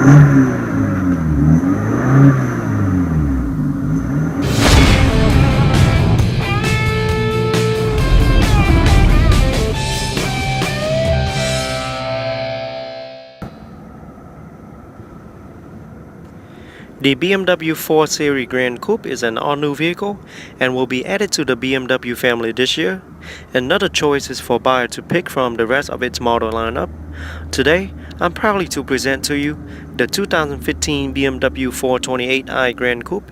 The BMW 4 Series Gran Coupe is an all-new vehicle and will be added to the BMW family this year. Another choice is for buyer to pick from the rest of its model lineup. Today, I'm proud to present to you the 2015 BMW 428i Gran Coupe.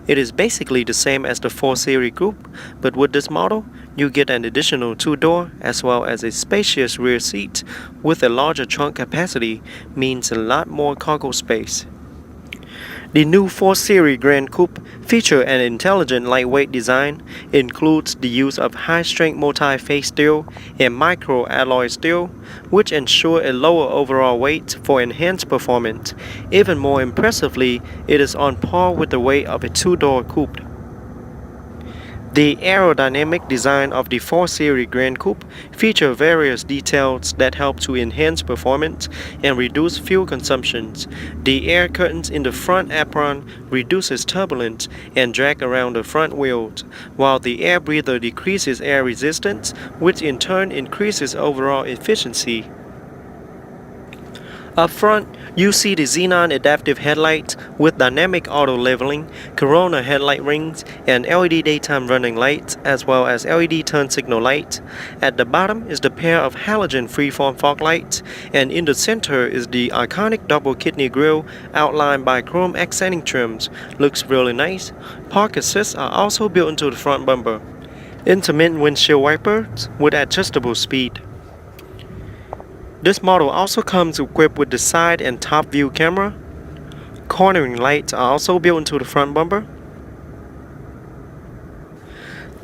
It is basically the same as the 4 Series Coupe, but with this model, you get an additional 2-door as well as a spacious rear seat with a larger trunk capacity means a lot more cargo space. The new 4 Series Gran Coupe features an intelligent lightweight design, includes the use of high-strength multi-phase steel and micro-alloy steel, which ensure a lower overall weight for enhanced performance. Even more impressively, it is on par with the weight of a 2-door coupe. The aerodynamic design of the 4 Series Gran Coupe features various details that help to enhance performance and reduce fuel consumption. The air curtains in the front apron reduces turbulence and drag around the front wheels, while the air breather decreases air resistance, which in turn increases overall efficiency. Up front, you see the xenon adaptive headlights with dynamic auto leveling, corona headlight rings, and LED daytime running lights, as well as LED turn signal lights. At the bottom is the pair of halogen freeform fog lights, and in the center is the iconic double kidney grille outlined by chrome accenting trims. Looks really nice. Park assists are also built into the front bumper. Intermittent windshield wipers with adjustable speed. This model also comes equipped with the side and top view camera. Cornering lights are also built into the front bumper.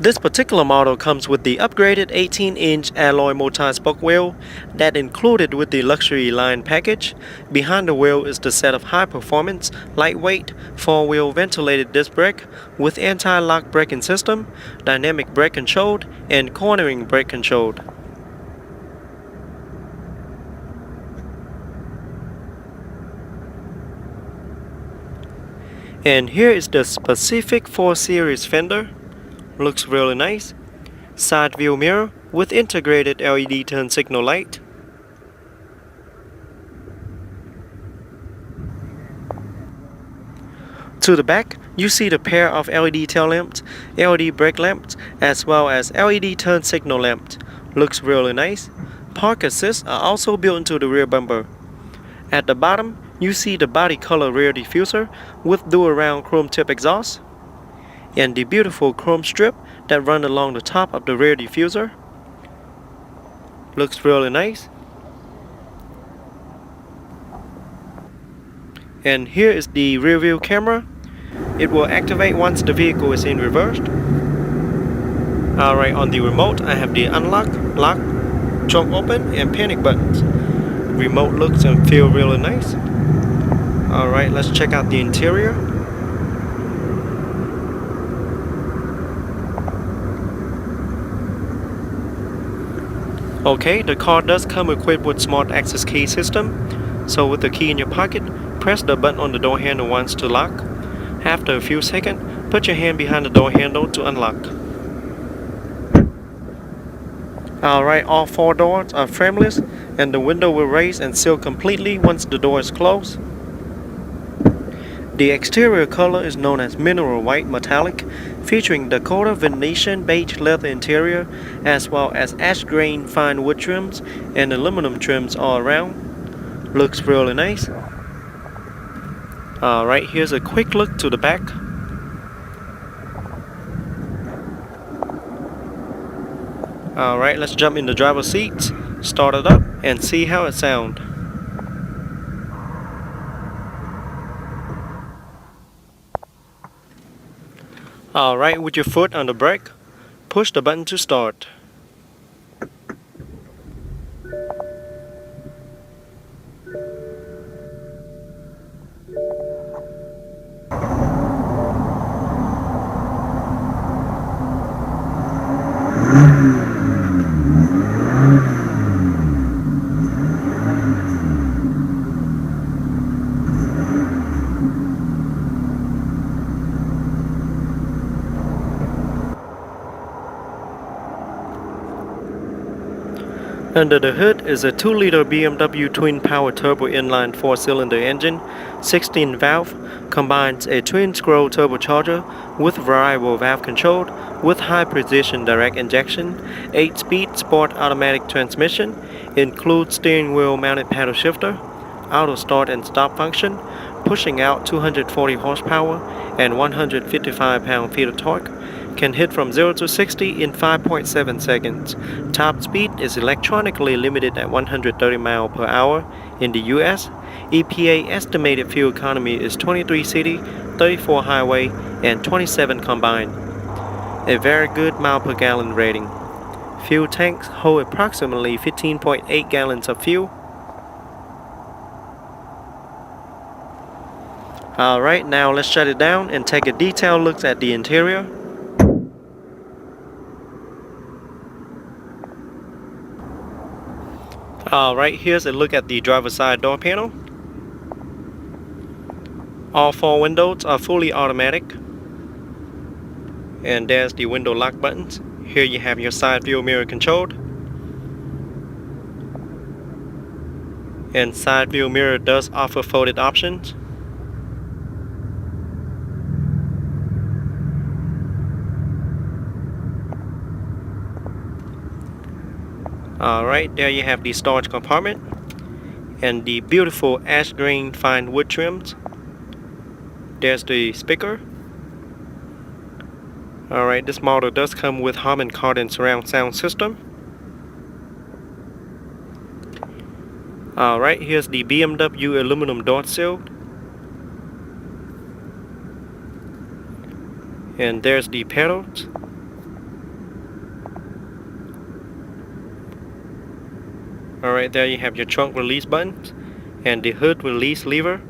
This particular model comes with the upgraded 18-inch alloy multi-spoke wheel that included with the luxury line package. Behind the wheel is the set of high-performance, lightweight, 4-wheel ventilated disc brake with anti-lock braking system, dynamic brake controlled, and cornering brake controlled. And here is the specific 4 Series fender. Looks really nice. Side view mirror with integrated LED turn signal light. To the back, you see the pair of LED tail lamps, LED brake lamps, as well as LED turn signal lamps. Looks really nice. Park assists are also built into the rear bumper. At the bottom, you see the body color rear diffuser with dual round chrome tip exhaust and the beautiful chrome strip that run along the top of the rear diffuser. Looks really nice. And here is the rear view camera. It will activate once the vehicle is in reverse. Alright, on the remote I have the unlock, lock, trunk open and panic buttons. Remote looks and feel really nice. Alright, let's check out the interior. Okay, the car does come equipped with smart access key system. So with the key in your pocket, press the button on the door handle once to lock. After a few seconds, put your hand behind the door handle to unlock. Alright, all 4 doors are frameless and the window will raise and seal completely once the door is closed. The exterior color is known as mineral white metallic, featuring Dakota Venetian beige leather interior, as well as ash grain fine wood trims and aluminum trims all around. Looks really nice. Alright, here's a quick look to the back. Alright, let's jump in the driver's seat, start it up, and see how it sounds. Alright, with your foot on the brake, push the button to start. Under the hood is a 2-liter BMW twin-power turbo inline 4-cylinder engine, 16-valve, combines a twin-scroll turbocharger with variable valve control with high-precision direct injection, 8-speed sport automatic transmission, includes steering wheel mounted paddle shifter, auto start and stop function, pushing out 240 horsepower and 155 pound-feet of torque, can hit from 0 to 60 in 5.7 seconds. Top speed is electronically limited at 130 miles per hour in the US. EPA estimated fuel economy is 23 city, 34 highway, and 27 combined. A very good mile per gallon rating. Fuel tanks hold approximately 15.8 gallons of fuel. Alright, now let's shut it down and take a detailed look at the interior. Alright, here's a look at the driver's side door panel. All 4 windows are fully automatic. And there's the window lock buttons. Here you have your side view mirror controlled. And side view mirror does offer folded options. Alright, there you have the storage compartment and the beautiful ash green fine wood trims. There's the speaker. Alright, this model does come with Harman Kardon surround sound system. Alright, here's the BMW aluminum door sill. And there's the pedals. Alright, there you have your trunk release buttons and the hood release lever.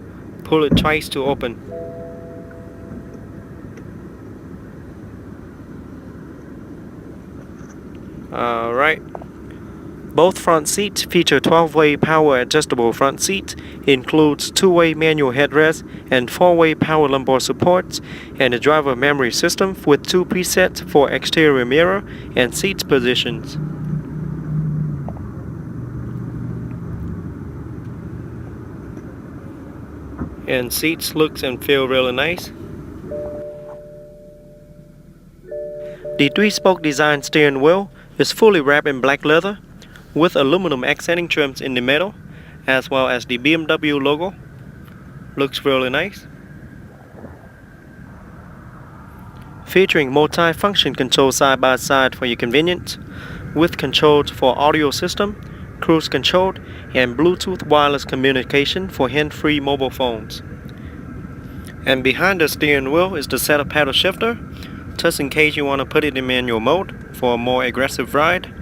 Pull it twice to open. Alright. Both front seats feature 12-way power adjustable front seats, includes 2-way manual headrest and 4-way power lumbar supports, and a driver memory system with 2 presets for exterior mirror and seats positions. And seats looks and feel really nice. The 3-spoke design steering wheel is fully wrapped in black leather with aluminum accenting trims in the middle, as well as the BMW logo. Looks really nice. Featuring multi-function control side by side for your convenience, with controls for audio system, cruise control, and Bluetooth wireless communication for hand-free mobile phones. And behind the steering wheel is the setup paddle shifter, just in case you want to put it in manual mode for a more aggressive ride.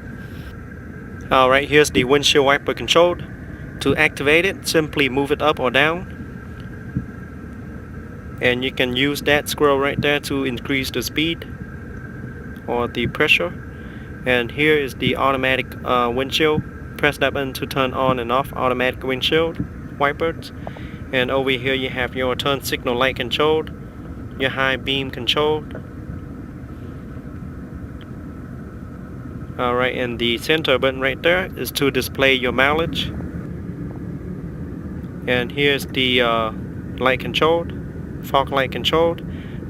Alright, here's the windshield wiper control. To activate it, simply move it up or down. And you can use that scroll right there to increase the speed or the pressure. And here is the automatic windshield. Press that button to turn on and off automatic windshield wipers. And over here you have your turn signal light control, your high beam control. Alright, and the center button right there is to display your mileage. And here's the light control, fog light control,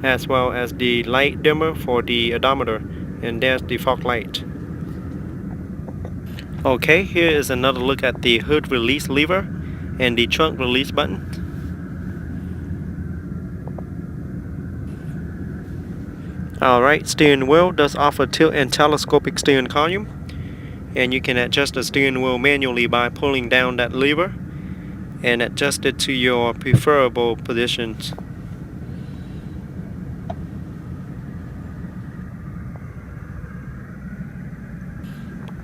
as well as the light dimmer for the odometer. And there's the fog light. Okay, here is another look at the hood release lever and the trunk release button. Alright, steering wheel does offer tilt and telescopic steering column, and you can adjust the steering wheel manually by pulling down that lever and adjust it to your preferable positions.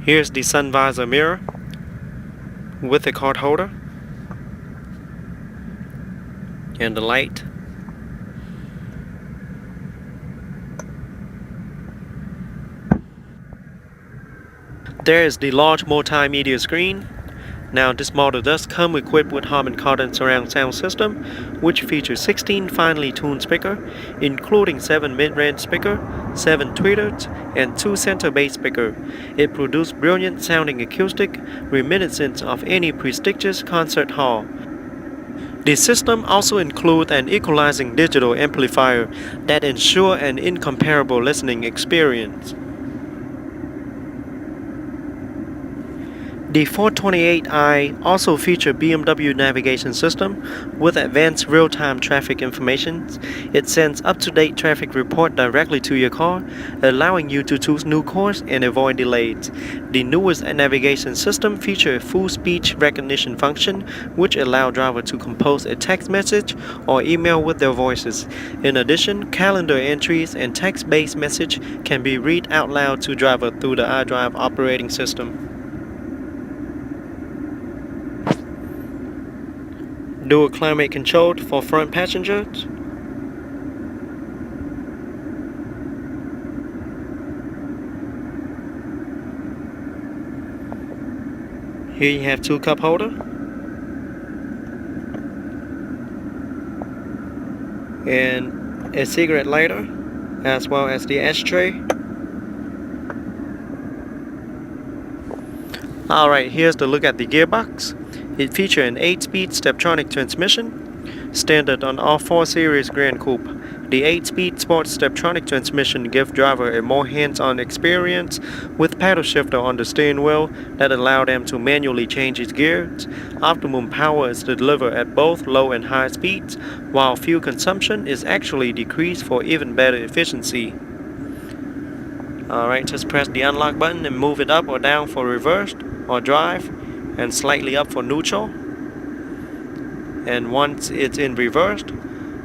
Here's the sun visor mirror with a card holder and the light. There is the large multimedia screen. Now this model does come equipped with Harman Kardon surround sound system, which features 16 finely tuned speakers, including 7 mid-range speakers, 7 tweeters, and 2 center bass speakers. It produced brilliant sounding acoustic, reminiscent of any prestigious concert hall. The system also includes an equalizing digital amplifier that ensures an incomparable listening experience. The 428i also features BMW navigation system with advanced real-time traffic information. It sends up-to-date traffic report directly to your car, allowing you to choose new course and avoid delays. The newest navigation system features a full speech recognition function, which allows drivers to compose a text message or email with their voices. In addition, calendar entries and text-based message can be read out loud to driver through the iDrive operating system. Dual climate control for front passengers. Here you have 2 cup holder and a cigarette lighter, as well as the ashtray. Alright, here's the look at the gearbox. It features an 8-speed Steptronic transmission, standard on all 4 Series Gran Coupe. The 8-speed Sports Steptronic transmission gives driver a more hands-on experience with paddle shifter on the steering wheel that allow them to manually change its gears. Optimum power is delivered at both low and high speeds, while fuel consumption is actually decreased for even better efficiency. Alright, just press the unlock button and move it up or down for reverse or drive, and slightly up for neutral. And once it's in reverse,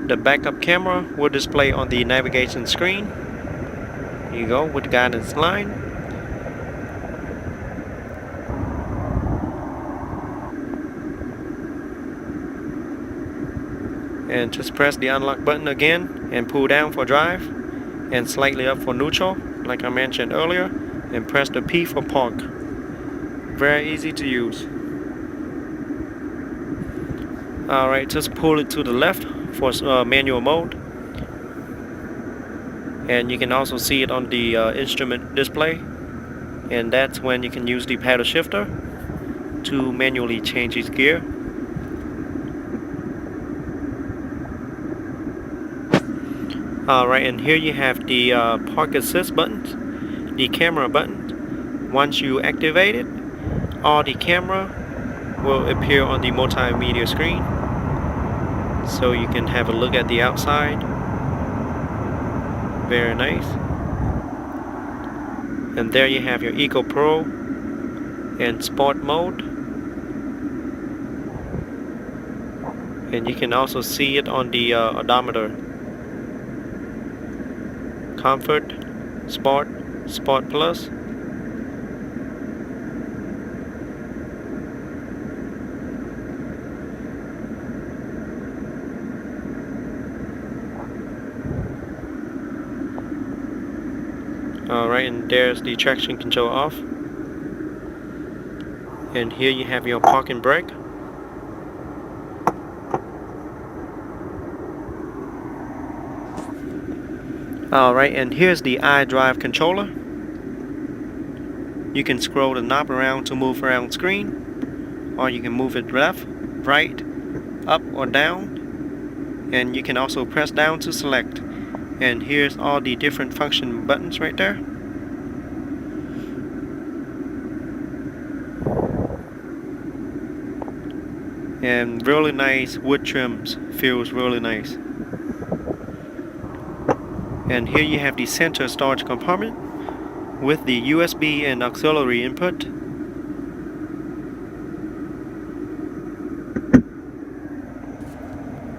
the backup camera will display on the navigation screen. Here you go, with guidance line. And just press the unlock button again and pull down for drive, and slightly up for neutral, like I mentioned earlier, and press the P for park. Very easy to use. Alright, just pull it to the left for manual mode, and you can also see it on the instrument display, and that's when you can use the paddle shifter to manually change its gear. Alright, and here you have the park assist buttons, the camera button. Once you activate it, all the camera will appear on the multimedia screen, so you can have a look at the outside. Very nice. And there you have your Eco Pro and Sport mode, and you can also see it on the odometer. Comfort, Sport, Sport Plus. Alright, and there's the traction control off. And here you have your park and brake. Alright, and here's the iDrive controller. You can scroll the knob around to move around screen, or you can move it left, right, up or down, and you can also press down to select. And here's all the different function buttons right there. And really nice wood trims, feels really nice. And here you have the center storage compartment with the USB and auxiliary input.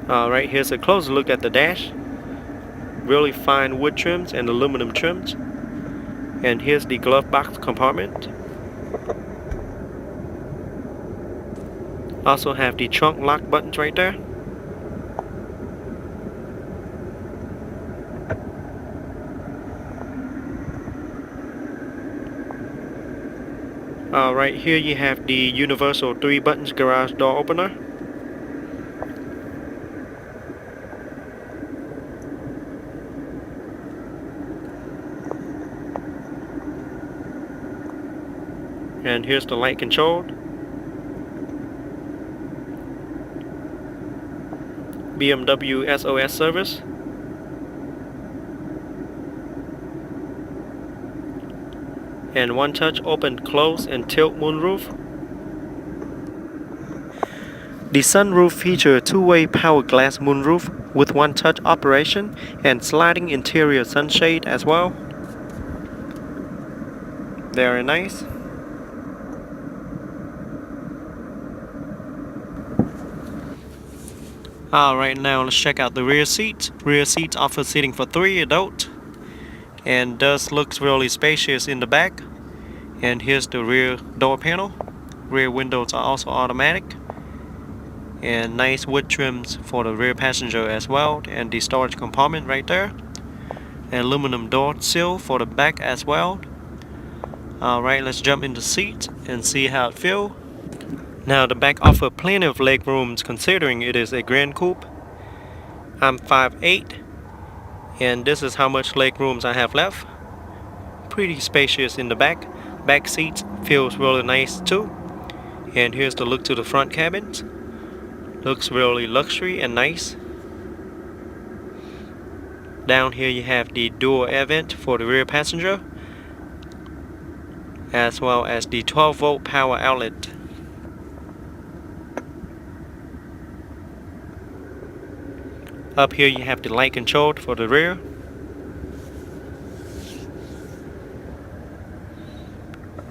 Alright, here's a closer look at the dash. Really fine wood trims and aluminum trims. And here's the glove box compartment. Also have the trunk lock buttons right there. Right here you have the universal 3 buttons garage door opener. And here's the light control. BMW SOS service. And one touch open, close, and tilt moonroof. The sunroof features a two-way power glass moonroof with one touch operation and sliding interior sunshade as well. Very nice. Alright, now let's check out the rear seats. Rear seats offer seating for 3 adults and does looks really spacious in the back. And here's the rear door panel. Rear windows are also automatic. And nice wood trims for the rear passenger as well, and the storage compartment right there. An aluminum door sill for the back as well. Alright, let's jump in the seat and see how it feels. Now the back offers plenty of leg rooms considering it is a Gran Coupe. I'm 5'8", and this is how much leg rooms I have left. Pretty spacious in the back. Back seats feels really nice too. And here's the look to the front cabins. Looks really luxury and nice. Down here you have the dual air vent for the rear passenger, as well as the 12-volt power outlet. Up here you have the light control for the rear.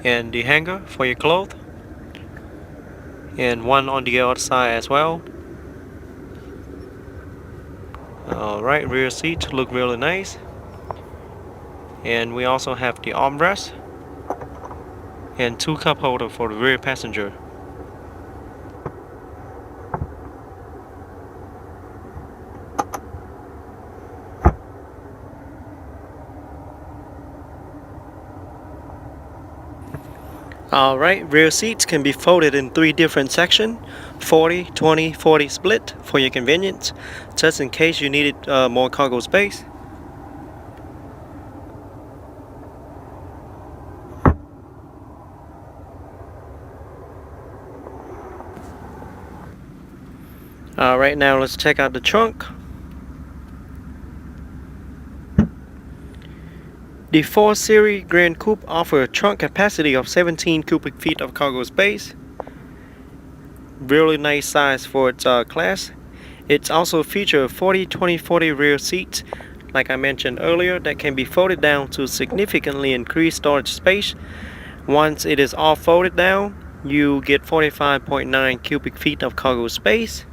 And the hanger for your clothes. And one on the other side as well. Alright, rear seats look really nice. And we also have the armrest and 2 cup holders for the rear passenger. Alright, rear seats can be folded in 3 different sections, 40, 20, 40 split for your convenience, just in case you needed more cargo space. Alright, now let's check out the trunk. The 4 Series Gran Coupe offers a trunk capacity of 17 cubic feet of cargo space. Really nice size for its class. It also features 40-20-40 rear seats, like I mentioned earlier, that can be folded down to significantly increase storage space. Once it is all folded down, you get 45.9 cubic feet of cargo space.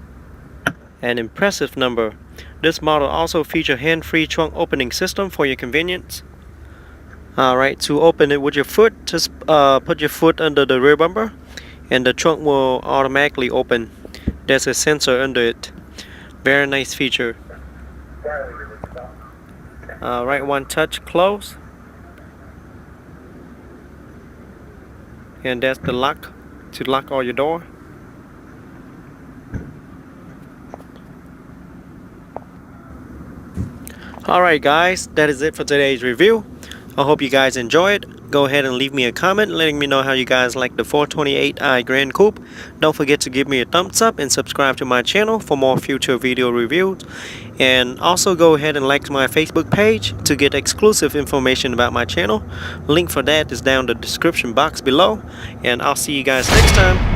An impressive number. This model also features hand-free trunk opening system for your convenience. Alright, to open it with your foot, just put your foot under the rear bumper and the trunk will automatically open. There's a sensor under it. Very nice feature. Alright, one touch close. And that's the lock to lock all your door. Alright guys, that is it for today's review. I hope you guys enjoy it. Go ahead and leave me a comment letting me know how you guys like the 428i Gran Coupe. Don't forget to give me a thumbs up and subscribe to my channel for more future video reviews. And also go ahead and like my Facebook page to get exclusive information about my channel. Link for that is down in the description box below. And I'll see you guys next time.